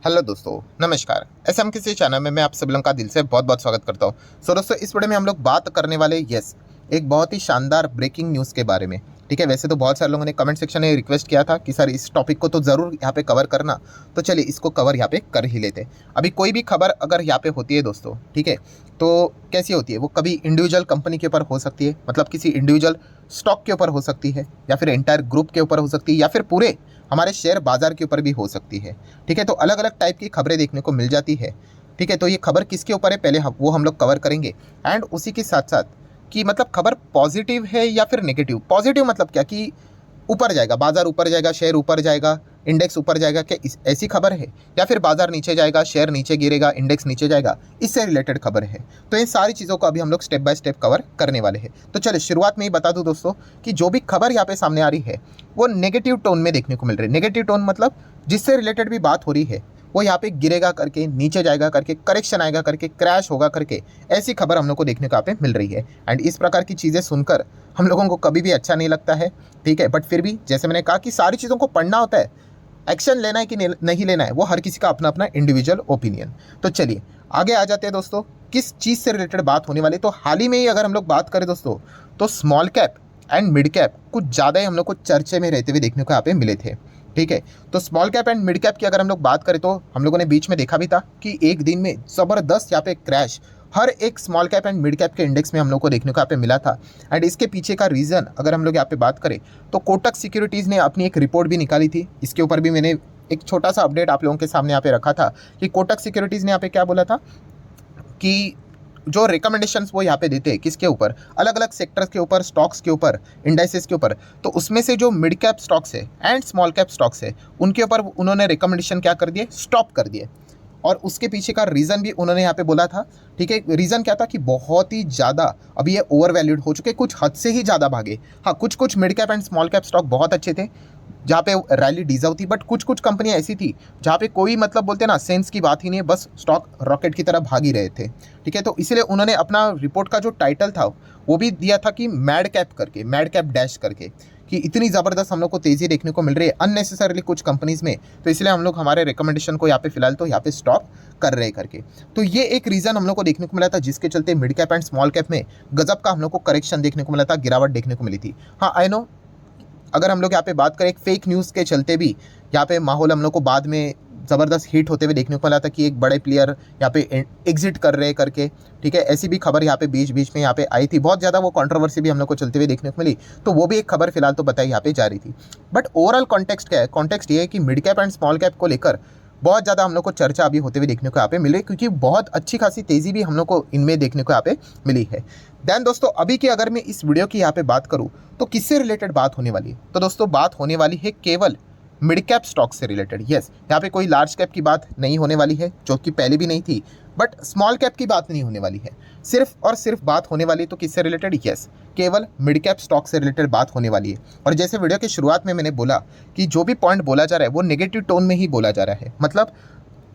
Hello दोस्तों, नमस्कार। SM किसी चैनल में मैं आप सभी लोगों का दिल से बहुत बहुत स्वागत करता हूं। दोस्तों, इस वीडियो में हम लोग बात करने वाले एक बहुत ही शानदार ब्रेकिंग न्यूज़ के बारे में। ठीक है, वैसे तो बहुत सारे लोगों ने कमेंट सेक्शन में रिक्वेस्ट किया था कि सर इस टॉपिक को तो ज़रूर यहाँ पे कवर करना, तो चलिए इसको कवर यहाँ पे कर ही लेते हैं। अभी कोई भी खबर अगर यहाँ पे होती है दोस्तों, ठीक है, तो कैसी होती है वो, कभी इंडिविजुअल कंपनी के ऊपर हो सकती है, मतलब किसी इंडिविजुअल स्टॉक के ऊपर हो सकती है, या फिर एंटायर ग्रुप के ऊपर हो सकती है, या फिर पूरे हमारे शेयर बाजार के ऊपर भी हो सकती है। ठीक है, तो अलग अलग टाइप की खबरें देखने को मिल जाती है। ठीक है, तो ये खबर किसके ऊपर है पहले वो हम लोग कवर करेंगे। एंड उसी के साथ साथ कि मतलब खबर पॉजिटिव है या फिर नेगेटिव। पॉजिटिव मतलब क्या कि ऊपर जाएगा, बाजार ऊपर जाएगा, शेयर ऊपर जाएगा, इंडेक्स ऊपर जाएगा, क्या ऐसी खबर है, या फिर बाजार नीचे जाएगा, शेयर नीचे गिरेगा, इंडेक्स नीचे जाएगा, इससे रिलेटेड खबर है। तो इन सारी चीज़ों को अभी हम लोग स्टेप बाय स्टेप कवर करने वाले हैं। तो चलिए शुरुआत में ही बता दूं दोस्तों कि जो भी खबर यहाँ पे सामने आ रही है वो नेगेटिव टोन में देखने को मिल रही है। नेगेटिव टोन मतलब जिससे रिलेटेड भी बात हो रही है वो यहाँ पे गिरेगा करके, नीचे जाएगा करके, करेक्शन आएगा करके, क्रैश होगा करके, ऐसी खबर हम लोग को देखने को यहाँ पे मिल रही है। एंड इस प्रकार की चीज़ें सुनकर हम लोगों को कभी भी अच्छा नहीं लगता है। ठीक है, बट फिर भी जैसे मैंने कहा कि सारी चीज़ों को पढ़ना होता है, एक्शन लेना है कि नहीं लेना है वो हर किसी का अपना अपना इंडिविजुअल ओपिनियन। तो चलिए आगे आ जाते हैं दोस्तों, किस चीज़ से रिलेटेड बात होने वाली। तो हाल ही में ही अगर हम लोग बात करें दोस्तों, तो small cap and mid cap कुछ ज़्यादा ही हम लोग को चर्चे में रहते हुए देखने को यहाँ पे मिले थे। ठीक है, तो small cap and mid cap की अगर हम लोग बात करें तो हम लोगों ने बीच में देखा भी था कि एक दिन में ज़बरदस्त यहाँ पे क्रैश हर एक small cap and mid cap के इंडेक्स में हम लोग को देखने को यहाँ पे मिला था। एंड इसके पीछे का रीज़न अगर हम लोग यहाँ पे बात करें तो कोटक सिक्योरिटीज़ ने अपनी एक रिपोर्ट भी निकाली थी। इसके ऊपर भी मैंने एक छोटा सा अपडेट आप लोगों के सामने यहाँ पे रखा था कि कोटक सिक्योरिटीज़ ने यहाँ पे क्या बोला था कि जो रिकमेंडेशंस वो यहाँ पे देते हैं किसके ऊपर, अलग अलग सेक्टर्स के ऊपर, स्टॉक्स के ऊपर, इंडाइसेस के ऊपर, तो उसमें से जो मिड कैप स्टॉक्स है एंड स्मॉल कैप स्टॉक्स है उनके ऊपर उन्होंने रिकमेंडेशन क्या कर दिए, स्टॉप कर दिए। और उसके पीछे का रीज़न भी उन्होंने यहाँ पे बोला था। ठीक है, रीज़न क्या था कि बहुत ही ज़्यादा अभी ये ओवर वैल्यूड हो चुके, कुछ हद से ही ज़्यादा भागे। हाँ, कुछ mid cap and small cap stock बहुत अच्छे थे जहाँ पे रैली डिजर्व थी, बट कुछ कंपनियाँ ऐसी थी जहाँ पे कोई मतलब बोलते ना सेंस की बात ही नहीं है, बस स्टॉक रॉकेट की तरह भाग ही रहे थे। ठीक है, तो इसलिए उन्होंने अपना रिपोर्ट का जो टाइटल था वो भी दिया था कि मैड कैप करके, मैड कैप डैश करके, कि इतनी ज़बरदस्त हम लोग को तेज़ी देखने को मिल रही है अननेसेसरीली कुछ कंपनीज़ में, तो इसलिए हम लोग हमारे रिकमेंडेशन को यहाँ पे फिलहाल तो यहाँ पे स्टॉप कर रहे करके। तो ये एक रीज़न हम लोग को देखने को मिला था जिसके चलते mid cap and small cap में गजब का हम लोग को करेक्शन देखने को मिला था, गिरावट देखने को मिली थी। हाँ, आई नो अगर हम लोग यहाँ पे बात करें एक फेक न्यूज़ के चलते भी यहाँ पे माहौल हम लोग को बाद में ज़बरदस्त हिट होते हुए देखने को मिला था कि एक बड़े प्लेयर यहाँ पे एग्जिट कर रहे करके। ठीक है, ऐसी भी खबर यहाँ पे बीच बीच में यहाँ पे आई थी, बहुत ज़्यादा वो कंट्रोवर्सी भी हम लोग को चलते हुए देखने को मिली, तो वो भी एक खबर फिलहाल तो बताई यहाँ पे जा रही थी। बट ओवरऑल कॉन्टेक्स्ट क्या है, कॉन्टेक्स्ट ये है कि mid cap and small cap को लेकर बहुत ज़्यादा हम लोग को चर्चा अभी होते हुए देखने को यहाँ पे मिले, क्योंकि बहुत अच्छी खासी तेज़ी भी हम लोग को इनमें देखने को यहाँ पे मिली है। देन दोस्तों, अभी की अगर मैं इस वीडियो की यहाँ पे बात करूँ तो किससे रिलेटेड बात होने वाली है, तो दोस्तों बात होने वाली है केवल मिड कैप स्टॉक से रिलेटेड। यस, यहाँ पे कोई लार्ज कैप की बात नहीं होने वाली है, जो कि पहले भी नहीं थी, बट स्मॉल कैप की बात नहीं होने वाली है। सिर्फ और सिर्फ बात होने वाली तो किससे रिलेटेड, यस, केवल मिड कैप स्टॉक से रिलेटेड बात होने वाली है। और जैसे वीडियो की शुरुआत में मैंने बोला कि जो भी पॉइंट बोला जा रहा है वो नेगेटिव टोन में ही बोला जा रहा है। मतलब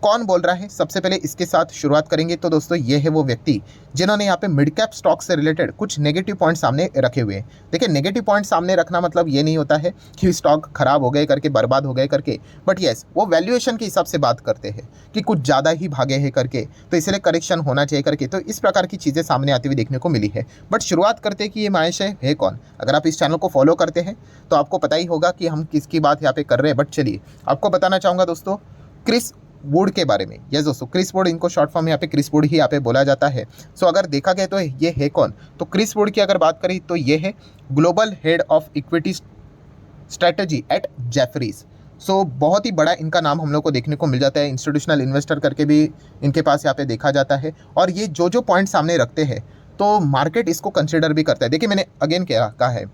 कौन बोल रहा है, सबसे पहले इसके साथ शुरुआत करेंगे। तो दोस्तों ये है वो व्यक्ति जिन्होंने यहाँ पे मिड कैप स्टॉक से रिलेटेड कुछ नेगेटिव पॉइंट सामने रखे हुए हैं। देखिए, नेगेटिव पॉइंट सामने रखना मतलब ये नहीं होता है कि स्टॉक खराब हो गए करके, बर्बाद हो गए करके, बट येस वो वैल्यूएशन के हिसाब से बात करते हैं कि कुछ ज़्यादा ही भागे हैं करके, तो इसलिए करेक्शन होना चाहिए करके। तो इस प्रकार की चीज़ें सामने आती हुई देखने को मिली है। बट शुरुआत करते हैं कि ये महाशय है कौन। अगर आप इस चैनल को फॉलो करते हैं तो आपको पता ही होगा कि हम किसकी बात यहाँ पे कर रहे हैं। बट चलिए आपको बताना चाहूँगा दोस्तों क्रिस वुड के बारे में। यस दोस्तों, क्रिस वुड, इनको शॉर्ट फॉर्म यहाँ पे क्रिस वुड ही यहाँ पे बोला जाता है। सो अगर देखा गया तो ये है कौन, तो क्रिस वुड की अगर बात करें तो ये है global head of equity strategy at Jefferies. So बहुत ही बड़ा इनका नाम हम लोग को देखने को मिल जाता है, इंस्टीट्यूशनल इन्वेस्टर करके भी इनके पास यहाँ पे देखा जाता है। और ये जो पॉइंट सामने रखते हैं तो मार्केट इसको कंसिडर भी करता है। देखिए, मैंने अगेन कहा है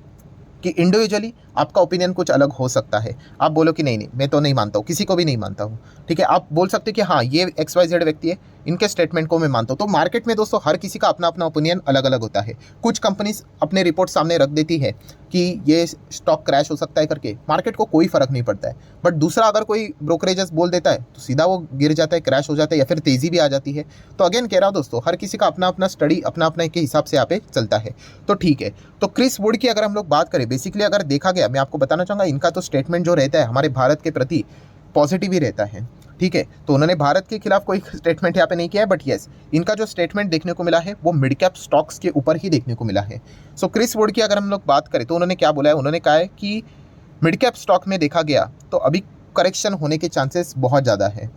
कि इंडिविजुअली आपका ओपिनियन कुछ अलग हो सकता है। आप बोलो कि नहीं मैं तो नहीं मानता हूँ, किसी को भी नहीं मानता हूँ। ठीक है, आप बोल सकते हैं कि हाँ ये XYZ व्यक्ति है, इनके स्टेटमेंट को मैं मानता हूँ। तो मार्केट में दोस्तों हर किसी का अपना अपना ओपिनियन अलग अलग होता है। कुछ कंपनीज अपने रिपोर्ट सामने रख देती है कि ये स्टॉक क्रैश हो सकता है करके, मार्केट को कोई फर्क नहीं पड़ता है। बट दूसरा अगर कोई ब्रोकरेजेस बोल देता है तो सीधा वो गिर जाता है, क्रैश हो जाता है, या फिर तेज़ी भी आ जाती है। तो अगेन कह रहा हूँ दोस्तों, हर किसी का अपना अपना स्टडी अपना अपना के हिसाब से यहाँ पे चलता है। तो ठीक है, तो क्रिस वुड की अगर हम लोग बात करें, बेसिकली अगर देखा गया, मैं आपको बताना चाहूँगा इनका तो स्टेटमेंट जो रहता है हमारे भारत के प्रति पॉजिटिव ही रहता है। ठीक है। तो उन्होंने भारत के खिलाफ कोई स्टेटमेंट यहाँ पे नहीं किया है, बट येस इनका जो स्टेटमेंट देखने को मिला है वो मिड कैप स्टॉक्स के ऊपर ही देखने को मिला है। सो क्रिस वुड की अगर हम लोग बात करें तो उन्होंने क्या बोला है, उन्होंने कहा है कि मिड कैप स्टॉक में देखा गया तो अभी करेक्शन होने के चांसेस बहुत ज़्यादा है,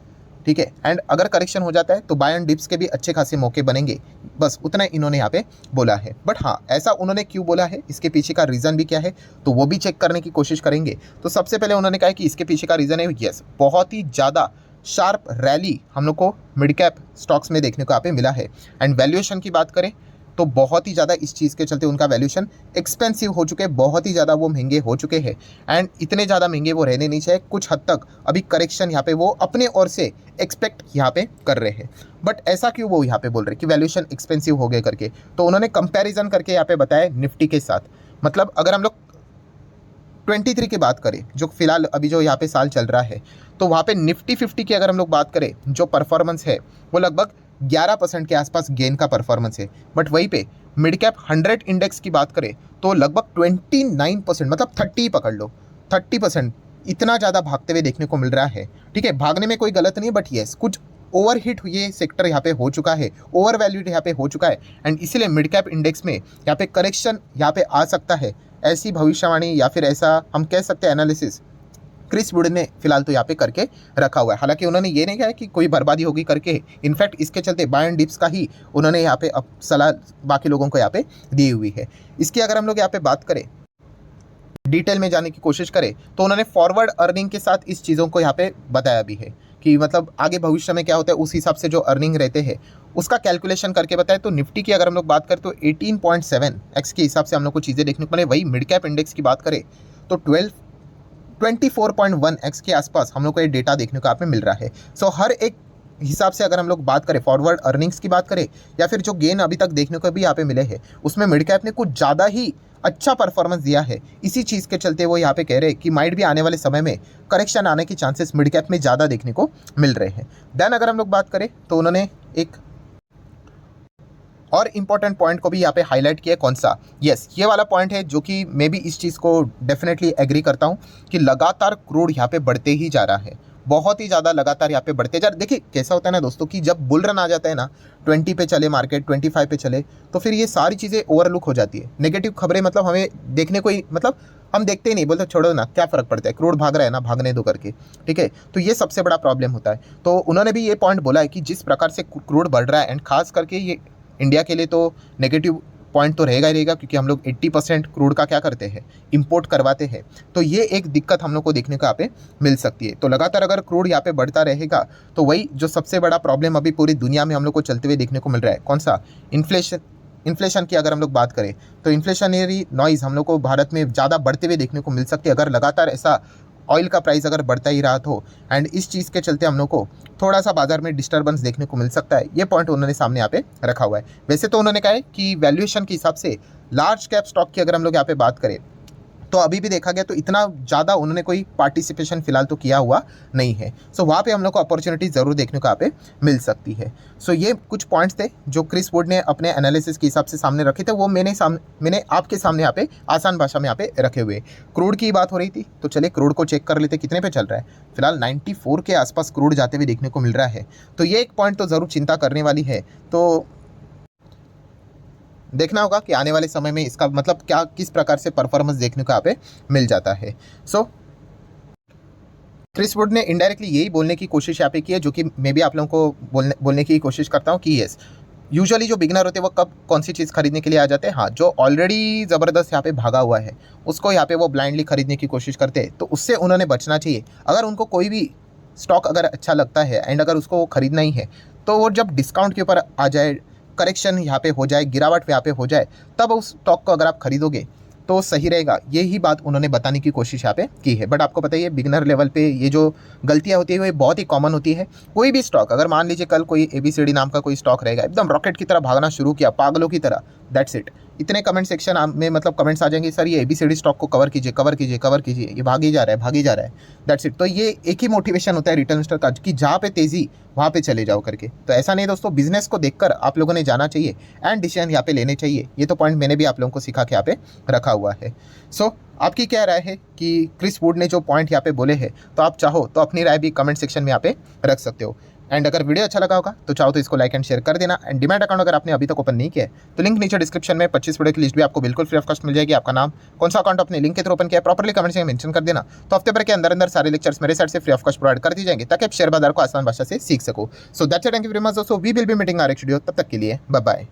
ठीक है। एंड अगर करेक्शन हो जाता है तो बाय एंड डिप्स के भी अच्छे खासे मौके बनेंगे, बस उतना इन्होंने यहाँ पे बोला है। बट हाँ, ऐसा उन्होंने क्यों बोला है, इसके पीछे का रीज़न भी क्या है तो वो भी चेक करने की कोशिश करेंगे। तो सबसे पहले उन्होंने कहा कि इसके पीछे का रीज़न है यस, बहुत ही ज़्यादा शार्प रैली हम लोग को मिड कैप स्टॉक्स में देखने को यहाँ पे मिला है। एंड वैल्यूएशन की बात करें तो बहुत ही ज़्यादा इस चीज़ के चलते उनका वैल्यूएशन एक्सपेंसिव हो चुके हैं, बहुत ही ज़्यादा वो महंगे हो चुके हैं। एंड इतने ज़्यादा महंगे वो रहने नहीं चाहिए, कुछ हद तक अभी करेक्शन यहाँ पे वो अपने ओर से एक्सपेक्ट यहाँ पे कर रहे हैं। बट ऐसा क्यों वो यहाँ पे बोल रहे कि वैल्यूएशन एक्सपेंसिव हो गए करके, तो उन्होंने कंपैरिजन करके यहाँ पे बताया निफ्टी के साथ। मतलब अगर हम लोग 23 की बात करें जो फिलहाल अभी जो यहाँ पे साल चल रहा है, तो वहाँ पे निफ्टी 50 की अगर हम लोग बात करें जो परफॉर्मेंस है वो लगभग 11% के आसपास गेन का परफॉर्मेंस है। बट वहीं पे मिड कैप 100 इंडेक्स की बात करें तो लगभग 29%, मतलब 30 पकड़ लो, 30% इतना ज़्यादा भागते हुए देखने को मिल रहा है। ठीक है, भागने में कोई गलत नहीं है, बट येस कुछ ओवरहिट ये सेक्टर यहाँ पे हो चुका है, ओवर वैल्यूड यहाँ पे हो चुका है। एंड इसीलिए मिड कैप इंडेक्स में यहाँ पे करेक्शन यहाँ पे आ सकता है, ऐसी भविष्यवाणी या फिर ऐसा हम कह सकते हैं एनालिसिस क्रिस वुड ने फिलहाल तो यहाँ पे करके रखा हुआ है। हालांकि उन्होंने ये नहीं कहा कि कोई बर्बादी होगी करके, इनफैक्ट इसके चलते बाय एंड डिप्स का ही उन्होंने यहाँ पे अब सलाह बाकी लोगों को यहाँ पे दी हुई है। इसकी अगर हम लोग यहाँ पे बात करें, डिटेल में जाने की कोशिश करें, तो उन्होंने फॉरवर्ड अर्निंग के साथ इस चीज़ों को यहाँ पे बताया भी है कि मतलब आगे भविष्य में क्या होता है उस हिसाब से जो अर्निंग रहते हैं उसका कैलकुलेशन करके बताए। तो निफ्टी की अगर हम लोग बात करें तो 18.7x के हिसाब से हम लोग को चीज़ें देखने को मिले। वही मिड कैप इंडेक्स की बात करें तो 24.1x के आसपास हम लोग को ये डेटा देखने को यहाँ पे मिल रहा है। सो हर एक हिसाब से अगर हम लोग बात करें, फॉरवर्ड अर्निंग्स की बात करें या फिर जो गेन अभी तक देखने को भी यहाँ पे मिले हैं, उसमें मिड कैप ने कुछ ज़्यादा ही अच्छा परफॉर्मेंस दिया है। इसी चीज़ के चलते वो यहाँ पे कह रहे हैं कि माइट भी आने वाले समय में करेक्शन आने के चांसेस मिड कैप में ज़्यादा देखने को मिल रहे हैं। देन अगर हम लोग बात करें तो उन्होंने एक और इम्पॉर्टेंट पॉइंट को भी यहाँ पे हाईलाइट किया है। कौन सा? यस, ये वाला पॉइंट है जो कि मैं भी इस चीज़ को डेफिनेटली एग्री करता हूँ कि लगातार क्रूड यहाँ पे बढ़ते ही जा रहा है, बहुत ही ज़्यादा लगातार यहाँ पे बढ़ते जा रहे। देखिए कैसा होता है ना दोस्तों कि जब बुल रन आ जाता है ना, 20 पे चले मार्केट, 25 पे चले, तो फिर ये सारी चीज़ें ओवरलुक हो जाती है। नेगेटिव खबरें मतलब हमें देखने को ही, मतलब हम देखते ही नहीं, बोलते छोड़ो ना, क्या फ़र्क पड़ता है, क्रूड भाग रहा है ना, भागने दो करके। ठीक है, तो ये सबसे बड़ा प्रॉब्लम होता है। तो उन्होंने भी ये पॉइंट बोला है कि जिस प्रकार से क्रूड बढ़ रहा है, एंड खास करके ये इंडिया के लिए तो नेगेटिव पॉइंट तो रहेगा ही रहेगा, क्योंकि हम लोग 80% क्रूड का क्या करते हैं, इंपोर्ट करवाते हैं। तो ये एक दिक्कत हम लोग को देखने को यहाँ पे मिल सकती है। तो लगातार अगर क्रूड यहाँ पे बढ़ता रहेगा तो वही जो सबसे बड़ा प्रॉब्लम अभी पूरी दुनिया में हम लोग को चलते हुए देखने को मिल रहा है, कौन सा? इन्फ्लेशन की अगर हम लोग बात करें तो इन्फ्लेशनरी नॉइज़ हम लोग को भारत में ज़्यादा बढ़ते हुए देखने को मिल सकती है, अगर लगातार ऐसा ऑयल का प्राइस अगर बढ़ता ही रहा तो। एंड इस चीज़ के चलते हम लोग को थोड़ा सा बाजार में डिस्टर्बेंस देखने को मिल सकता है। ये पॉइंट उन्होंने सामने यहाँ पे रखा हुआ है। वैसे तो उन्होंने कहा है कि वैल्यूएशन के हिसाब से लार्ज कैप स्टॉक की अगर हम लोग यहाँ पे बात करें तो अभी भी देखा गया तो इतना ज़्यादा उन्होंने कोई पार्टिसिपेशन फिलहाल तो किया हुआ नहीं है। सो वहाँ पे हम लोग को अपॉर्चुनिटी ज़रूर देखने को यहाँ पे मिल सकती है। सो ये कुछ पॉइंट्स थे जो क्रिस वुड ने अपने एनालिसिस के हिसाब से सामने रखे थे, वो मैंने आपके सामने यहाँ पे आसान भाषा में यहाँ पे रखे हुए। क्रूड की बात हो रही थी तो चलिए क्रूड को चेक कर लेते कितने पे चल रहा है। फिलहाल 94 के आसपास क्रूड जाते हुए देखने को मिल रहा है। तो ये एक पॉइंट तो ज़रूर चिंता करने वाली है। तो देखना होगा कि आने वाले समय में इसका मतलब क्या, किस प्रकार से परफॉर्मेंस देखने को यहाँ पे मिल जाता है। सो क्रिस वुड ने इनडायरेक्टली यही बोलने की कोशिश यहाँ पे की है, जो कि मैं भी आप लोगों को बोलने की कोशिश करता हूँ कि यस, यूजुअली जो बिगनर होते हैं वो कब कौन सी चीज़ खरीदने के लिए आ जाते हैं, हाँ, जो ऑलरेडी ज़बरदस्त यहाँ पे भागा हुआ है उसको यहाँ पे वो ब्लाइंडली खरीदने की कोशिश करते हैं। तो उससे उन्होंने बचना चाहिए। अगर उनको कोई भी स्टॉक अगर अच्छा लगता है एंड अगर उसको खरीदना ही है तो वो जब डिस्काउंट के ऊपर आ जाए, करेक्शन यहाँ पे हो जाए, गिरावट यहाँ पे हो जाए, तब उस स्टॉक को अगर आप खरीदोगे तो सही रहेगा। यही बात उन्होंने बताने की कोशिश यहाँ पे की है। बट आपको पता ही है बिगनर लेवल पे ये जो गलतियाँ होती है वो बहुत ही कॉमन होती है। कोई भी स्टॉक, अगर मान लीजिए कल कोई ABCD नाम का कोई स्टॉक रहेगा, एकदम रॉकेट की तरह भागना शुरू किया पागलों की तरह, दैट्स इट। इतने कमेंट सेक्शन में मतलब कमेंट्स आ जाएंगे, सर ये ABCD स्टॉक को कवर कीजिए, कवर कीजिए, कवर कीजिए, ये भागी जा रहा है, भागी जा रहा है। That's it. तो ये एक ही मोटिवेशन होता है रिटेल इन्वेस्टर का कि जहाँ पे तेजी वहाँ पे चले जाओ करके। तो ऐसा नहीं दोस्तों, बिजनेस को देखकर आप लोगों ने जाना चाहिए एंड डिसीजन यहाँ पे लेने चाहिए। ये तो पॉइंट मैंने भी आप लोगों को सिखा के यहाँ पे रखा हुआ है। सो आपकी क्या राय है कि क्रिस वुड ने जो पॉइंट यहाँ पे बोले हैं, तो आप चाहो तो अपनी राय भी कमेंट सेक्शन में यहाँ पे रख सकते हो। एंड अगर वीडियो अच्छा लगा होगा तो चाहो तो इसको लाइक एंड शेयर कर देना। एंड डिमैट अकाउंट अगर आपने अभी तक ओपन नहीं किया है तो लिंक नीचे डिस्क्रिप्शन में 25 वीडियो की लिस्ट भी आपको बिल्कुल फ्री ऑफ कॉस्ट मिल जाएगी। आपका नाम, कौन सा अकाउंट अपने लिंक के थ्रू ओपन किया है, प्रॉपर्ली कमेंट में मेंशन कर देना। तो हफ्ते भर के अंदर अंदर सारे लेक्चर्स मेरे साइड से फ्री ऑफ कॉस्ट प्रोवाइड कर दी जाएंगे ताकि आप शेयर बाजार को आसान भाषा से सीख सको। So that's it, thank you very much दोस्तों, we will be meeting our next video. तब तक के लिए बाय बाय।